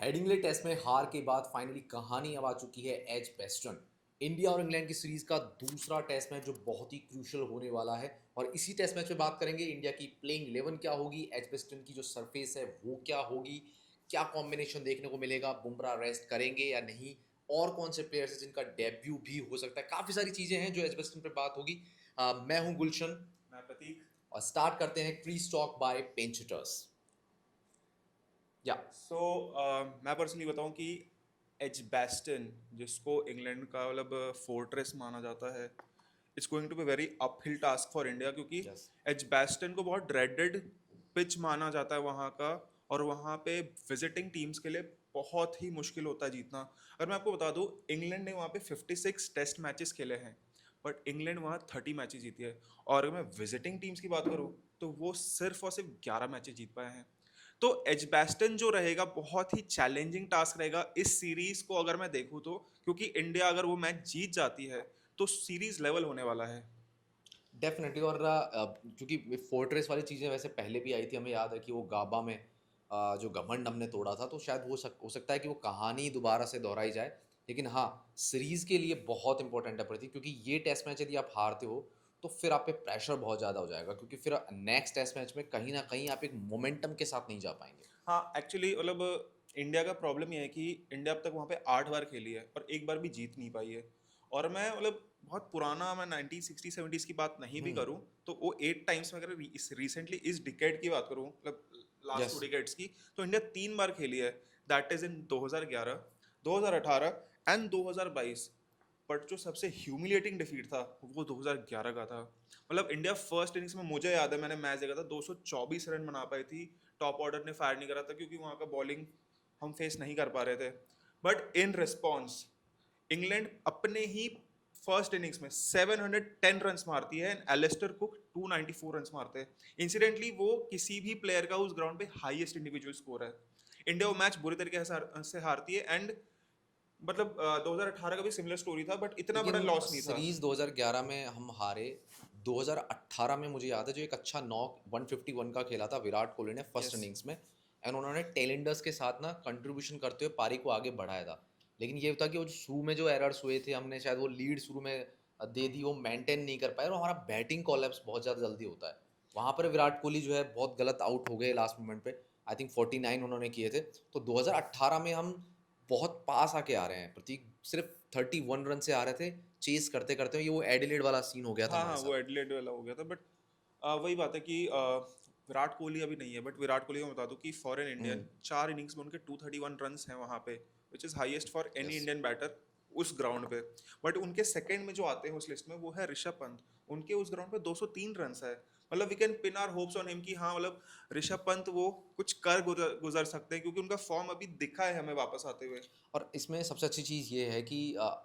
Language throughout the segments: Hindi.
हेडिंगले टेस्ट में हार के बाद फाइनली कहानी अब आ चुकी है एज वेस्टर्न। इंडिया और इंग्लैंड की सीरीज का दूसरा टेस्ट मैच जो बहुत ही क्रूशियल होने वाला है, और इसी टेस्ट मैच में बात करेंगे इंडिया की प्लेइंग 11 क्या होगी, एज वेस्टर्न की जो सरफेस है वो क्या होगी, क्या कॉम्बिनेशन देखने को मिलेगा, बुमराह रेस्ट करेंगे या नहीं, और कौन से प्लेयर्स हैं जिनका डेब्यू भी हो सकता है। काफ़ी सारी चीज़ें हैं जो एज वेस्टर्न पर बात होगी। मैं हूं गुलशन, मैं प्रतीक। और स्टार्ट करते हैं ट्री स्टॉक बाय पेंचटर्स। या सो मैं पर्सनली बताऊं कि एजबैस्टन, जिसको इंग्लैंड का मतलब फोर्ट्रेस माना जाता है, it's going to be very uphill task for India, क्योंकि यस, एजबैस्टन को बहुत ड्रेडेड पिच माना जाता है वहाँ का। और वहाँ पे विजिटिंग टीम्स के लिए बहुत ही मुश्किल होता है जीतना। अगर मैं आपको बता दूं, इंग्लैंड ने वहाँ पे 56 टेस्ट मैचेस खेले हैं, बट इंग्लैंड वहाँ 30 मैचेस जीती है। और अगर मैं विजिटिंग टीम्स की बात करूँ तो वो सिर्फ और सिर्फ 11 मैचेस जीत पाए हैं। तो एजबैस्टन जो रहेगा बहुत ही चैलेंजिंग टास्क रहेगा इस सीरीज को, अगर मैं देखूँ तो, क्योंकि इंडिया अगर वो मैच जीत जाती है तो सीरीज लेवल होने वाला है। डेफिनेटली। और क्योंकि फोर्ट्रेस वाली चीज़ें वैसे पहले भी आई थी, हमें याद है कि वो गाबा में जो घमंड हमने तोड़ा था, तो शायद हो सकता है कि वो कहानी दोबारा से दोहराई जाए। लेकिन हाँ, सीरीज़ के लिए बहुत इंपॉर्टेंट है प्रतीक, क्योंकि ये टेस्ट मैच यदि आप हारते हो तो फिर आप पे प्रेशर बहुत ज़्यादा हो जाएगा, क्योंकि फिर नेक्स्ट टेस्ट मैच में कहीं ना कहीं आप एक मोमेंटम के साथ नहीं जा पाएंगे। हाँ, एक्चुअली मतलब इंडिया का प्रॉब्लम ये है कि इंडिया अब तक वहाँ पे 8 बार खेली है और एक बार भी जीत नहीं पाई है। और मैं मतलब बहुत पुराना, मैं 1960-70s की बात नहीं भी हम्म। करूँ तो वो 8 टाइम्स में, अगर इस रिसेंटली इस डिकेड की बात करूँ, मतलब लास्ट यस। 2 डिकेड्स की, तो इंडिया 3 बार खेली है। That is in 2011, 2018 and 2022। But जो सबसे ह्यूमिलेटिंग डिफीट था वो 2011 का था। मतलब इंडिया फर्स्ट इनिंग्स में, मुझे याद है मैंने मैच देखा था, 224 रन बना पाई थी। टॉप ऑर्डर ने फायर नहीं करा था क्योंकि वहाँ का बॉलिंग हम फेस नहीं कर पा रहे थे। बट इन रिस्पॉन्स इंग्लैंड अपने ही फर्स्ट इनिंग्स में 710 रन मारती है एंड एलिस्टर कुक 294 रन मारते हैं। इंसिडेंटली वो किसी भी प्लेयर का उस ग्राउंड पे हाईएस्ट इंडिविजुअल स्कोर है। इंडिया वो मैच बुरी तरीके से हारती है। एंड मतलब 2018 का भी सिमिलर स्टोरी था, बट इतना बड़ा लेकिन लॉस नहीं था। सीरीज 2011 में हम हारे। 2018 में मुझे याद है जो एक अच्छा नॉक 151 का खेला था विराट कोहली ने फर्स्ट यस। इनिंग्स में, एंड उन्होंने टेलेंडर्स के साथ ना कंट्रीब्यूशन करते हुए पारी को आगे बढ़ाया था। लेकिन ये था कि वो जो शुरू में जो एरर्स हुए थे, हमने शायद वो लीड शुरू में दे दी, वो मेंटेन नहीं कर पाए, और हमारा बैटिंग कॉलेप्स बहुत ज़्यादा जल्दी होता है। वहाँ पर विराट कोहली जो है बहुत गलत आउट हो गए लास्ट मोमेंट पे। आई थिंक 49 उन्होंने किए थे। तो 2018 में हम बहुत पास आके आ रहे हैं प्रतीक, सिर्फ 31 रन से आ रहे थे, चेस करते करते। ये वो एडिलेड वाला सीन हो गया था हाँ हमारे हाँ, वो साथ। एडिलेड वाला हो गया था। बट वही बात है कि विराट कोहली अभी नहीं है, बट विराट कोहली को बता दूं कि for an Indian hmm. 4 innings में उनके 231 रन हैं वहाँ पे, which is highest for any yes. Indian batter उस ग्राउंड पे। बट उनके सेकंड में जो आते हैं उस लिस्ट में वो है ऋषभ पंत। उनके उस ग्राउंड पे 203 रन है। मतलब we can pin our hopes on him कि हाँ, मतलब ऋषभ पंत वो कुछ कर गुजर सकते हैं, क्योंकि उनका फॉर्म अभी दिखा है हमें वापस आते हुए। और इसमें सबसे अच्छी चीज़ ये है कि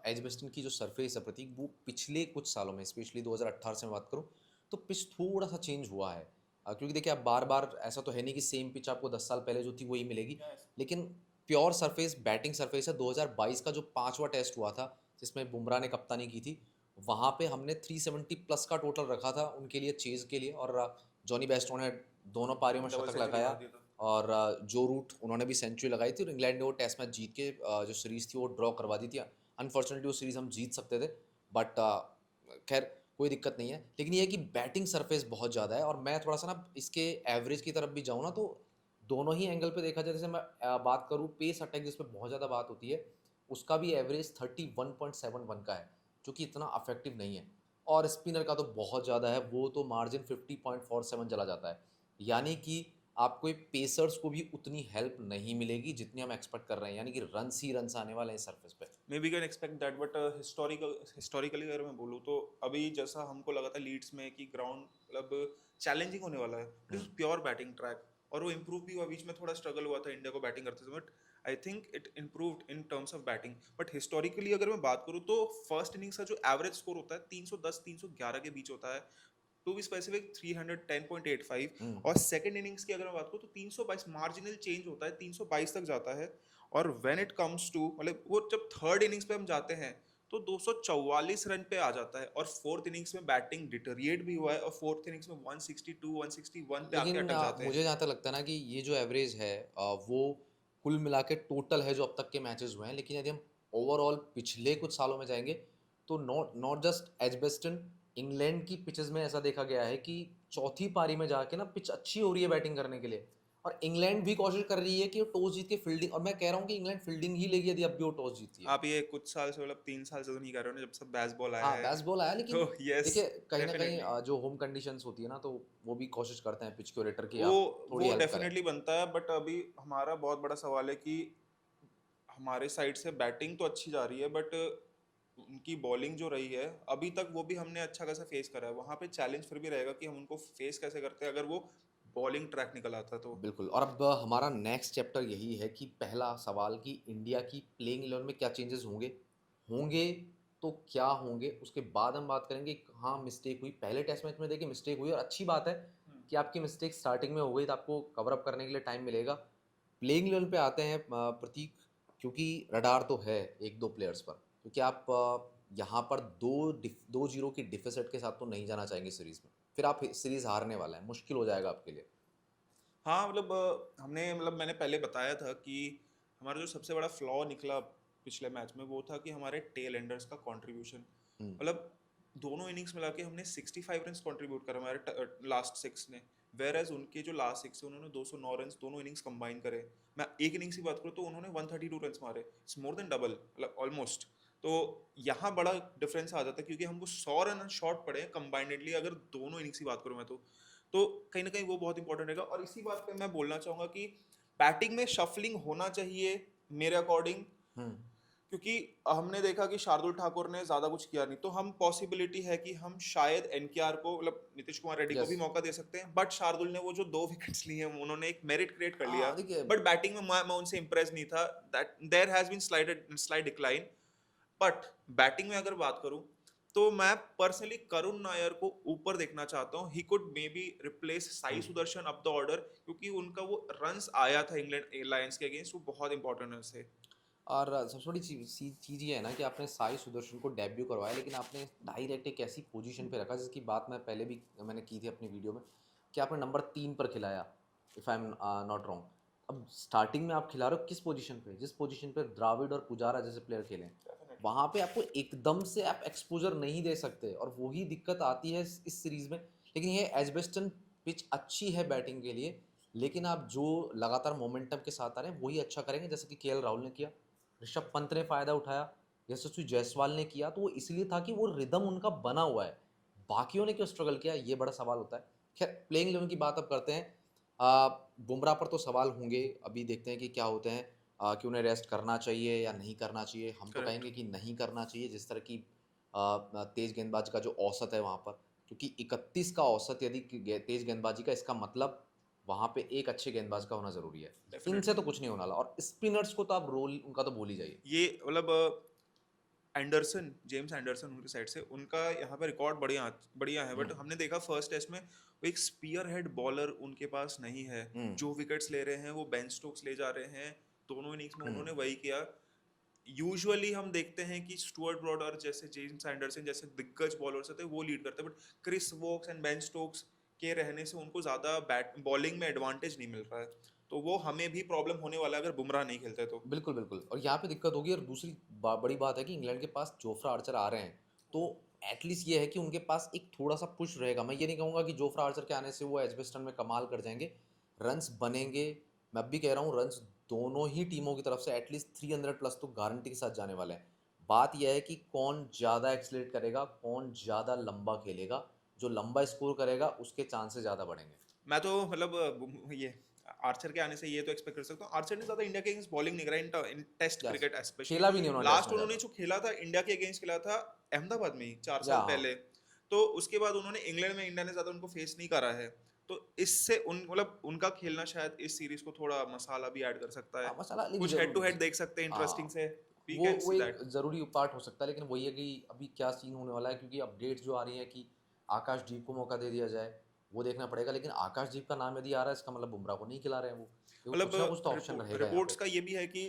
एजबेस्टन की जो सरफेस है प्रतीक, वो पिछले कुछ सालों में, स्पेशली 2018 से मैं बात करूँ, तो पिच थोड़ा सा चेंज हुआ है। क्योंकि देखिए, अब बार बार ऐसा तो है नहीं कि सेम पिच आपको 10 साल पहले जो थी वही मिलेगी। Yes. लेकिन प्योर सरफेस, बैटिंग सरफेस है। 2022 का जो पांचवा टेस्ट हुआ था जिसमें बुमराह ने कप्तानी की थी, वहाँ पे हमने 370 प्लस का टोटल रखा था उनके लिए, चेज के लिए। और जॉनी बेस्टो ने दोनों पारियों में डबल शतक सेंचुरी लगाया, मार दिया था। और जो रूट उन्होंने भी सेंचुरी लगाई थी, और इंग्लैंड ने वो टेस्ट मैच जीत के जो सीरीज थी वो ड्रॉ करवा दी थी। अनफॉर्चुनेटली वो सीरीज हम जीत सकते थे, बट खैर कोई दिक्कत नहीं है। लेकिन ये है कि बैटिंग सरफेस बहुत ज़्यादा है, और मैं थोड़ा सा ना इसके एवरेज की तरफ भी जाऊँ ना, तो दोनों ही एंगल पे देखा जाए, जैसे मैं बात करूँ पेस अटैक जिसमें बहुत ज़्यादा बात होती है, उसका भी एवरेज 31.71 का है, जो कि इतना अफेक्टिव नहीं है। और स्पिनर का तो बहुत ज़्यादा है, वो तो मार्जिन 50.47 चला जाता है। यानी कि आपको एक पेसर्स को भी उतनी हेल्प नहीं मिलेगी जितनी हम एक्सपेक्ट कर रहे हैं, यानी कि रन्स ही रन्स आने वाले हैं सरफेस पे। May be can expect that, but historically अगर मैं बोलूँ तो अभी जैसा हमको लगा था लीड्स में कि ग्राउंड मतलब चैलेंजिंग होने वाला है, it is pure batting track. और वो इम्प्रूव भी हुआ, बीच में थोड़ा स्ट्रगल हुआ था इंडिया को बैटिंग करते समय, but I think it improved in terms of batting. But historically अगर मैं बात करूँ तो फर्स्ट इनिंग्स का जो एवरेज स्कोर होता है 310-311 के बीच होता है, टू बी स्पेसिफिक 310.85। हम्म। और सेकंड इनिंग्स की अगर मैं बात करूँ तो 322, मार्जिनल चेंज होता है, 322 तक जाता है। और व्हेन इट कम्स टू, मतलब वो जब थर्ड इनिंग्स पे हम जाते हैं तो 244 रन पे आ जाता है। और फोर्थ इनिंग्स में बैटिंग डिटोरिएट भी हुआ है, और फोर्थ इनिंग्स में 162 161 पे आके लेकिन अटक जाते हैं। मुझे जहाँ तक लगता है ना कि ये जो एवरेज है वो कुल मिला के टोटल है जो अब तक के मैचेस हुए हैं, लेकिन यदि हम ओवरऑल पिछले कुछ सालों में जाएंगे तो not not just Edgbaston, England की पिचेस में ऐसा देखा गया है कि चौथी पारी में जाके ना पिच अच्छी हो रही है बैटिंग करने के लिए, और इंग्लैंड भी कोशिश कर रही है कि वो टॉस जीत के फील्डिंग, और मैं कह रहा हूँ कि इंग्लैंड फील्डिंग ही लेगी यदि अब भी वो टॉस जीतती है। आप ये कुछ साल से मतलब 3 साल से तो नहीं कर रहे हो ना, जब से बेसबॉल आया हाँ, है। बेसबॉल आया, लेकिन तो यस, देखिए कहीं न कहीं डेफिनेटली जो होम कंडीशंस होती है ना, तो वो भी कोशिश करते हैं पिच क्यूरेटर की वो आप थोड़ी वो हेल्प करें। डेफिनेटली बनता है, बट अभी हमारा बहुत बड़ा सवाल है कि हमारे साइड से बैटिंग तो अच्छी जा रही है, बट उनकी बॉलिंग जो रही है अभी तक, वो भी हमने अच्छा खासा फेस करा है। वहां पे चैलेंज फिर भी रहेगा कि हम उनको फेस कैसे करते हैं अगर वो बॉलिंग ट्रैक निकल आता तो। बिल्कुल, और अब हमारा नेक्स्ट चैप्टर यही है कि पहला सवाल कि इंडिया की प्लेइंग 11 में क्या चेंजेस होंगे? होंगे तो क्या होंगे? उसके बाद हम बात करेंगे कि हाँ, मिस्टेक हुई। पहले टेस्ट मैच में देखिए मिस्टेक हुई, और अच्छी बात है हम्म। कि आपकी मिस्टेक स्टार्टिंग में हो गई तो आपको कवर अप करने के लिए टाइम मिलेगा। प्लेइंग 11 पे आते हैं प्रतीक, क्योंकि रडार तो है 1-2 प्लेयर्स पर, क्योंकि आप यहाँ पर 2-0 की डिफिसिट के साथ तो नहीं जाना चाहेंगे सीरीज़ में। फिर आप सीरीज़ हारने वाला है, मुश्किल हो जाएगा आपके लिए। हाँ मतलब हमने मतलब मैंने पहले बताया था कि हमारा जो सबसे बड़ा फ्लॉ निकला पिछले मैच में वो था कि हमारे टेल एंडर्स का कंट्रीब्यूशन। हुँ। मतलब दोनों इनिंग्स मिला के हमने 65 रन्स कंट्रीब्यूट करा हमारे लास्ट सिक्स ने, वेर एज उनके जो लास्ट सिक्स है उन्होंने 209 रन्स दोनों इनिंग्स कंबाइन करे। मैं एक इनिंग्स की बात करूँ तो उन्होंने 132 रन्स मारे, इट्स मोर देन डबल, मतलब ऑलमोस्ट। तो यहाँ बड़ा डिफरेंस आ जाता है क्योंकि हमको 100 रन शॉर्ट पड़े कंबाइनेडली, अगर दोनों इनिंग्स की बात करूँ मैं तो कहीं ना कहीं वो बहुत इंपॉर्टेंट रहेगा। और इसी बात पे मैं बोलना चाहूंगा कि बैटिंग में शफलिंग होना चाहिए मेरे अकॉर्डिंग, हुँ। क्योंकि हमने देखा कि शार्दुल ठाकुर ने ज्यादा कुछ किया नहीं, तो हम पॉसिबिलिटी है कि हम शायद एनकेआर को, मतलब नीतीश कुमार रेड्डी को भी यस। मौका दे सकते हैं। बट शार्दुल ने वो जो 2 विकेट्स लिए हैं उन्होंने एक मेरिट क्रिएट कर लिया। हाँ, देखिए। बट बैटिंग में मैं उनसे इंप्रेस नहीं था, that there has been slide decline. But batting में अगर बात करूं तो मैं पर्सनली करुण नायर को ऊपर देखना चाहता हूं। He could may be replace Sai hmm. Sudarshan up the order, क्योंकि उनका वो रन्स आया था इंग्लैंड लायंस के अगेंस्ट, वो बहुत इंपॉर्टेंट है उससे। और सबसे बड़ी चीज़ ये है ना कि आपने साई सुदर्शन को डेब्यू करवाया, लेकिन आपने डायरेक्ट एक ऐसी पोजीशन पे रखा जिसकी बात मैं पहले भी मैंने की थी अपनी वीडियो में, कि आपने नंबर 3 पर खिलाया, if I am not wrong. अब स्टार्टिंग में आप खिला रहे हो किस पोजीशन पे? जिस पोजीशन पे द्राविड और पुजारा जैसे प्लेयर खेले हैं, डेफिनेटली। वहाँ पे आपको एकदम से आप एक्सपोज़र नहीं दे सकते, और वही दिक्कत आती है इस सीरीज़ में। लेकिन ये एजबेस्टन पिच अच्छी है बैटिंग के लिए, लेकिन आप जो लगातार मोमेंटम के साथ आ रहे हैं वही अच्छा करेंगे, जैसे कि केएल राहुल ने किया, ऋषभ पंत ने फ़ायदा उठाया, यशस्वी जायसवाल ने किया, तो वो इसलिए था कि वो रिदम उनका बना हुआ है। बाकियों ने क्यों स्ट्रगल किया, ये बड़ा सवाल होता है। खैर, प्लेइंग 11 की बात अब करते हैं। बुमराह पर तो सवाल होंगे, अभी देखते हैं कि क्या होते हैं, कि उन्हें रेस्ट करना चाहिए या नहीं करना चाहिए। हम तो करेक्ट। कहेंगे कि नहीं करना चाहिए, जिस तरह की तेज़ गेंदबाज का जो औसत है वहाँ पर, क्योंकि 31 का औसत यदि तेज़ गेंदबाजी का, इसका मतलब वहाँ पे एक अच्छे गेंदबाज का होना ज़रूरी है। इनसे तो डेफिनेटली कुछ नहीं होने वाला, और स्पिनर्स को तो आप रोल उनका तो भूल ही जाइए। ये मतलब एंडरसन, जेम्स एंडरसन उनकी साइड से उनका यहाँ पे रिकॉर्ड बढ़िया बढ़िया है, हुँ। बट हमने देखा फर्स्ट टेस्ट में वो एक स्पीयर हेड बॉलर उनके पास नहीं है। हुँ। जो विकेट्स ले रहे हैं वो बेन स्टोक्स ले जा रहे हैं, दोनों इनिंग्स में हुँ। उन्होंने वही किया। यूजुअली हम देखते हैं कि स्टुअर्ट ब्रॉडर जैसे, जेम्स एंडरसन जैसे दिग्गज बॉलर्स होते हैं वो लीड करते हैं, but Chris Woakes and Ben Stokes के रहने से उनको ज्यादा बैट बॉलिंग में एडवांटेज नहीं मिल रहा है। तो वो हमें भी प्रॉब्लम होने वाला है अगर बुमराह नहीं खेलते तो। बिल्कुल, बिल्कुल, और यहाँ पे दिक्कत होगी, और दूसरी बड़ी बात है कि इंग्लैंड के पास जोफ्रा आर्चर आ रहे हैं, तो एटलीस्ट ये है कि उनके पास एक थोड़ा-सा पुश रहेगा। मैं ये नहीं कहूँगा कि जोफ्रा आर्चर के आने से वो एजबेस्टन में कमाल कर जाएँगे, रन्स बनेंगे। मैं अब भी कह रहा हूँ, रन्स दोनों ही टीमों की तरफ से एटलीस्ट 300 प्लस तो गारंटी के साथ जाने वाले हैं। बात ये है कि कौन ज़्यादा एक्सेलरेट करेगा, कौन ज़्यादा लंबा खेलेगा, जो लंबा स्कोर करेगा उसके चांसेस ज़्यादा बढ़ेंगे। मैं तो मतलब ये आर्चर के आने से ये तो एक्सपेक्ट कर सकता हूँ, आर्चर ने ज्यादा इंडिया के अगेंस्ट बॉलिंग नहीं करा इन टेस्ट यस, क्रिकेट स्पेशली। खेला भी नहीं उन्होंने टेस्ट लास्ट में उन्होंने ज़्यादा। जो खेला था इंडिया के अगेंस्ट खेला था अहमदाबाद में ही 4 साल या हाँ। पहले। तो उसके बाद उन्होंने इंग्लैंड में, इंडिया ने ज्यादा उनको फेस नहीं करा है। तो इससे उन मतलब उनका खेलना शायद इस सीरीज को थोड़ा मसाला भी ऐड कर सकता है। हाँ, मसाला लेकिन कुछ हेड टू ज़रूर। हेड देख सकते हैं इंटरेस्टिंग हाँ, से, वी कैन वो सी एक दैट। ज़रूरी पार्ट हो सकता है, लेकिन वही है कि अभी क्या सीन होने वाला है, क्योंकि अपडेट्स जो आ रही हैं कि आकाशदीप को मौका दे दिया जाए, वो देखना पड़ेगा। लेकिन आकाशदीप का नाम यदि आ रहा है, इसका मतलब बुमराह को नहीं खिला रहे हैं वो, क्योंकि मतलब कुछ ना कुछ तो ऑप्शन रहेगा यहाँ रिपोर्ट्स पे। का ये भी है कि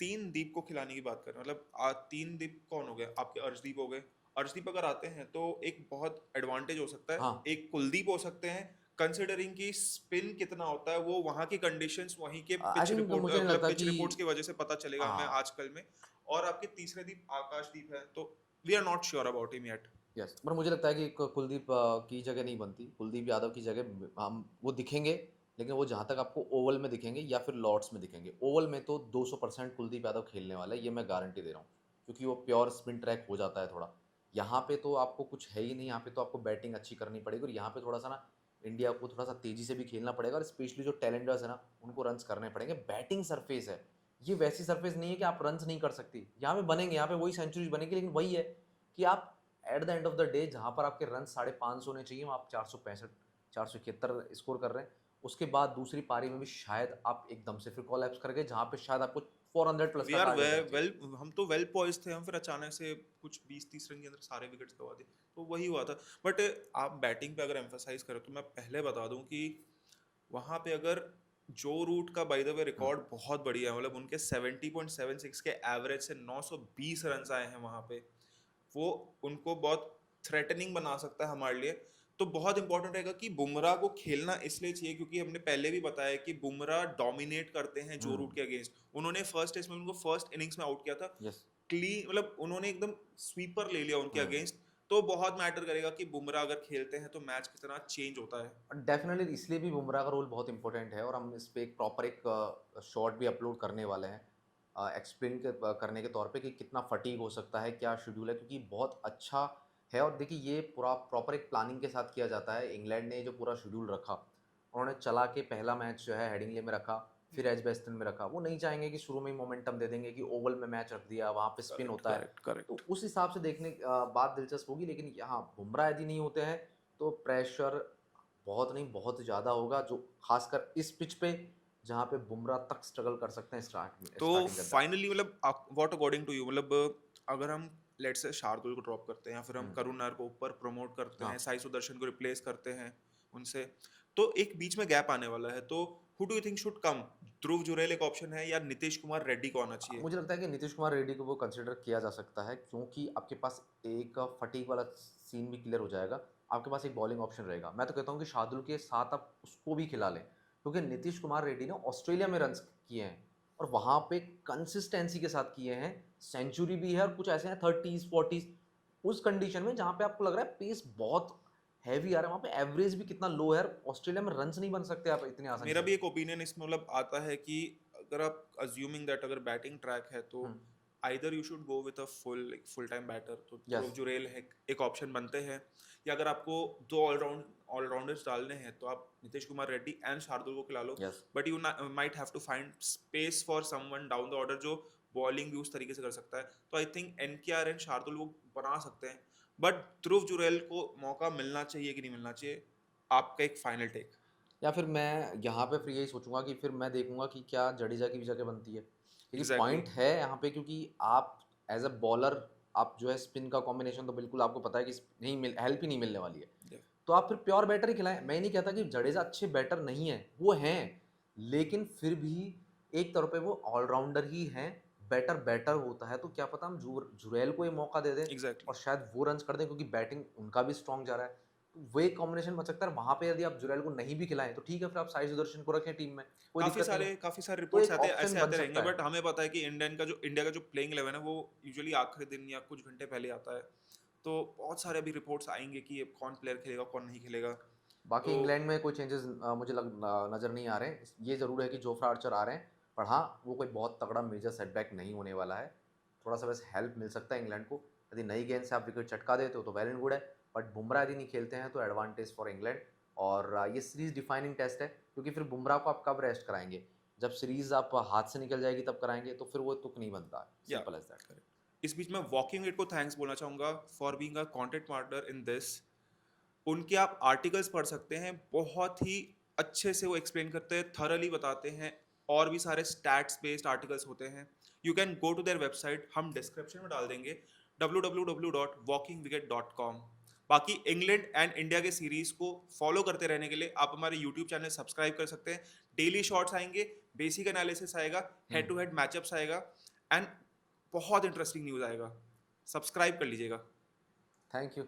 3 दीप को खिलाने की बात कर रहे हैं। मतलब 3 दीप कौन हो गए आपके, अर्शदीप हो गए। अर्शदीप अगर आते हैं तो एक बहुत एडवांटेज हो सकता है, हाँ। एक कुलदीप हो सकते हैं, कंसिडरिंग कि स्पिन कितना होता है, वो वहाँ की कंडीशंस, वहीं के आई थिंक मुझे नहीं मतलब लगता पिच कि रिपोर्ट्स की वजह से पता चलेगा हमें हाँ आजकल में। और आपके तीसरे दीप आकाशदीप है, तो we are not sure about him yet. Yes, पर मुझे लगता है कि कुलदीप की जगह नहीं बनती। कुलदीप यादव की जगह हम वो दिखेंगे, लेकिन वो जहाँ तक आपको ओवल में दिखेंगे या फिर लॉर्ड्स में दिखेंगे। ओवल में तो 200% कुलदीप यादव खेलने वाला है, ये मैं गारंटी दे रहा हूँ, क्योंकि वो प्योर स्पिन ट्रैक हो जाता है थोड़ा। यहाँ पे तो आपको कुछ है ही नहीं, यहाँ पे तो आपको बैटिंग अच्छी करनी पड़ेगी, और यहाँ पे थोड़ा सा ना इंडिया को थोड़ा सा तेज़ी से भी खेलना पड़ेगा, और स्पेशली जो टैलेंडर्स है ना, उनको रन्स करने पड़ेंगे। बैटिंग सरफेस है, ये वैसी सरफेस नहीं है कि आप रन्स नहीं कर सकती। यहाँ पे बनेंगे, यहाँ पे वही सेंचुरीज बनेगी, लेकिन वही है कि आप at the end of the day जहाँ पर आपके रन 550 होने चाहिए, वहाँ आप 465 471 स्कोर कर रहे हैं। उसके बाद दूसरी पारी में भी शायद आप एकदम से फिर कॉलैप्स कर गए, जहाँ पे शायद आपको 400 प्लस वी का आर टारगेट देना चाहिए। वेल, हम तो वेल पॉइज्ड थे, हम फिर अचानक से कुछ 20-30 रन के अंदर सारे विकेट्स गवा दिए, तो वही हुआ था। बट आप बैटिंग पे अगर एम्फोसाइज करें तो मैं पहले बता दूं कि वहां पे अगर जो रूट का by the way hmm, record बहुत बढ़िया है, मतलब उनके 70.76 के एवरेज से 920 रन आए हैं वहां पे, वो उनको बहुत थ्रेटनिंग बना सकता है हमारे लिए। तो बहुत इंपॉर्टेंट रहेगा कि बुमराह को खेलना इसलिए चाहिए क्योंकि हमने पहले भी बताया कि बुमराह डोमिनेट करते हैं जो रूट के अगेंस्ट। उन्होंने फर्स्ट टेस्ट में उनको फर्स्ट इनिंग्स में आउट किया था, यस। क्लीन, मतलब उन्होंने एकदम स्वीपर ले लिया उनके हम्म, अगेंस्ट। तो बहुत मैटर करेगा कि बुमराह अगर खेलते हैं तो मैच कितना चेंज होता है। डेफिनेटली इसलिए भी बुमराह का रोल बहुत इंपॉर्टेंट है, और हम इस पे एक प्रॉपर एक शॉट भी अपलोड करने वाले हैं, एक्सप्लेन करने के तौर पे कि कितना फटीग हो सकता है, क्या शेड्यूल है, क्योंकि बहुत अच्छा है। और देखिए, ये पूरा प्रॉपर एक प्लानिंग के साथ किया जाता है। इंग्लैंड ने जो पूरा शेड्यूल रखा, उन्होंने चला के पहला मैच जो है हेडिंगले में रखा, फिर एजबेस्टन में रखा। वो नहीं चाहेंगे कि शुरू में ही मोमेंटम दे देंगे कि ओवल में मैच रख दिया, वहाँ पे स्पिन करेक्ट होता है। करेक्ट तो करेक्ट। उस हिसाब से देखने बात दिलचस्प होगी, लेकिन यहाँ बुमराह यदि नहीं होते हैं तो प्रेशर बहुत नहीं बहुत ज़्यादा होगा, जो खासकर इस पिच पे जहाँ पे बुमराह तक स्ट्रगल कर सकते हैं तो स्टार्टिंग के अंदर। फाइनली मतलब व्हाट अकॉर्डिंग टू यू, मतलब अगर हम लेट्स से शार्दुल को ड्रॉप करते हैं या फिर हम हम्म, करुण नायर को ऊपर प्रमोट करते हैं, हाँ। साई सुदर्शन को रिप्लेस करते हैं उनसे, तो एक बीच में गैप आने वाला है, तो who do you think should come? Dhruv Jurel एक ऑप्शन है, या नीतीश कुमार रेड्डी को आना चाहिए? मुझे लगता है कि नीतीश कुमार रेड्डी को वो कंसिडर किया जा सकता है, क्योंकि आपके पास एक फटीग वाला सीन भी क्लियर हो जाएगा। आपके पास एक बॉलिंग ऑप्शन रहेगा। मैं तो कहता हूँ कि शार्दुल के साथ आप उसको भी खिला लें, क्योंकि नीतीश कुमार रेड्डी ने ऑस्ट्रेलिया में रन किए हैं, और वहाँ पे कंसिस्टेंसी के साथ किए हैं। सेंचुरी भी है, और कुछ ऐसे हैं 30s 40s, उस कंडीशन में जहाँ पे आपको लग रहा है पेस बहुत हैवी आ रहा है, वहाँ पे एवरेज भी कितना लो है। ऑस्ट्रेलिया में रन नहीं बन सकते आप इतनी आसानी मेरा से। भी एक ओपिनियन इसमें मतलब आता है कि अगर आप अज्यूमिंग दैट अगर बैटिंग ट्रैक है तो hmm, either you should go with a full time batter, तो ध्रुव यस, जुरैल है एक ऑप्शन बनते हैं, या अगर आपको दो ऑलराउंडर्स डालने हैं तो आप नीतीश कुमार रेड्डी एंड शार्दुल को खिला लो। Yes. But you might have to find space for someone down the order जो बॉलिंग भी उस तरीके से कर सकता है, तो I think NKR and Shardul वो बना सकते हैं। बट ध्रुव जुरैल को मौका मिलना चाहिए कि नहीं मिलना चाहिए? आपका एक फाइनल टेक। या फिर मैं यहाँ पे फिर यही सोचूंगा कि फिर मैं देखूंगा कि क्या जडेजा की भी जगह बनती है, क्योंकि एग्जैक्टली। पॉइंट है यहाँ पे। क्योंकि आप एज अ बॉलर, आप जो है स्पिन का कॉम्बिनेशन तो बिल्कुल आपको पता है कि नहीं मिल हेल्प ही नहीं मिलने वाली है। तो आप फिर प्योर बैटर ही खिलाएं। मैं नहीं कहता कि जडेजा अच्छे बैटर नहीं है, वो हैं, लेकिन फिर भी एक तौर पे वो ऑलराउंडर ही हैं। बैटर बैटर होता है, तो क्या पता हम जुरैल को ये मौका दे दें, एग्जैक्टली। और शायद वो रन कर दें, क्योंकि बैटिंग उनका भी स्ट्रॉन्ग जा रहा है। तो वो एक कॉम्बिनेशन बन सकता है। वहां पे यदि आप जुरैल को नहीं भी खिलाएं तो ठीक है, फिर आप साई सुदर्शन को रखें टीम में, कोई दिक्कत नहीं है। काफी सारे तो रिपोर्ट्स एक आते ऑप्शन ऐसे बन आते रहेंगे, सकता है। बट हमें पता है कि इंडिया का जो प्लेइंग 11 है वो यूजुअली आखिरी दिन या कुछ घंटे पहले आता है, तो बहुत सारे अभी रिपोर्ट्स आएंगे कि ये कौन प्लेयर खेलेगा कौन नहीं खेलेगा। बाकी तो इंग्लैंड में कोई चेंजेस मुझे नज़र नहीं आ रहे हैं। ये ज़रूर है कि जोफ्रा आर्चर आ रहे हैं, पर हाँ, वो कोई बहुत तगड़ा मेजर सेटबैक नहीं होने वाला है। थोड़ा सा बस हेल्प मिल सकता है इंग्लैंड को। यदि नई गेंद से आप विकेट चटका देते हो तो वेल एंड गुड है, बट बुमराह यदि नहीं खेलते हैं तो एडवांटेज फॉर इंग्लैंड। और ये सीरीज़ डिफाइनिंग टेस्ट है, क्योंकि फिर बुमराह को आप कब रेस्ट कराएंगे? जब सीरीज़ आप हाथ से निकल जाएगी तब कराएंगे, तो फिर वो तुक नहीं बनता। या सिंपल एज दैट। करेक्ट। इस बीच में वॉकिंग रेट को थैंक्स बोलना चाहूंगा for being a content partner in this. उनके आप आर्टिकल्स पढ़ सकते हैं, बहुत ही अच्छे से वो एक्सप्लेन करते हैं, थरली बताते हैं, और भी सारे स्टैट्स बेस्ड आर्टिकल्स होते हैं। You can go to their website, हम डिस्क्रिप्शन में डाल देंगे, www.walkingwicket.com। बाकी इंग्लैंड एंड इंडिया के सीरीज को फॉलो करते रहने के लिए आप हमारे यूट्यूब चैनल सब्सक्राइब कर सकते हैं। डेली शॉर्ट्स आएंगे, बेसिक एनालिसिस आएगा, हेड टू हेड मैचअप्स आएगा, एंड बहुत इंटरेस्टिंग न्यूज़ आएगा। सब्सक्राइब कर लीजिएगा। Thank you.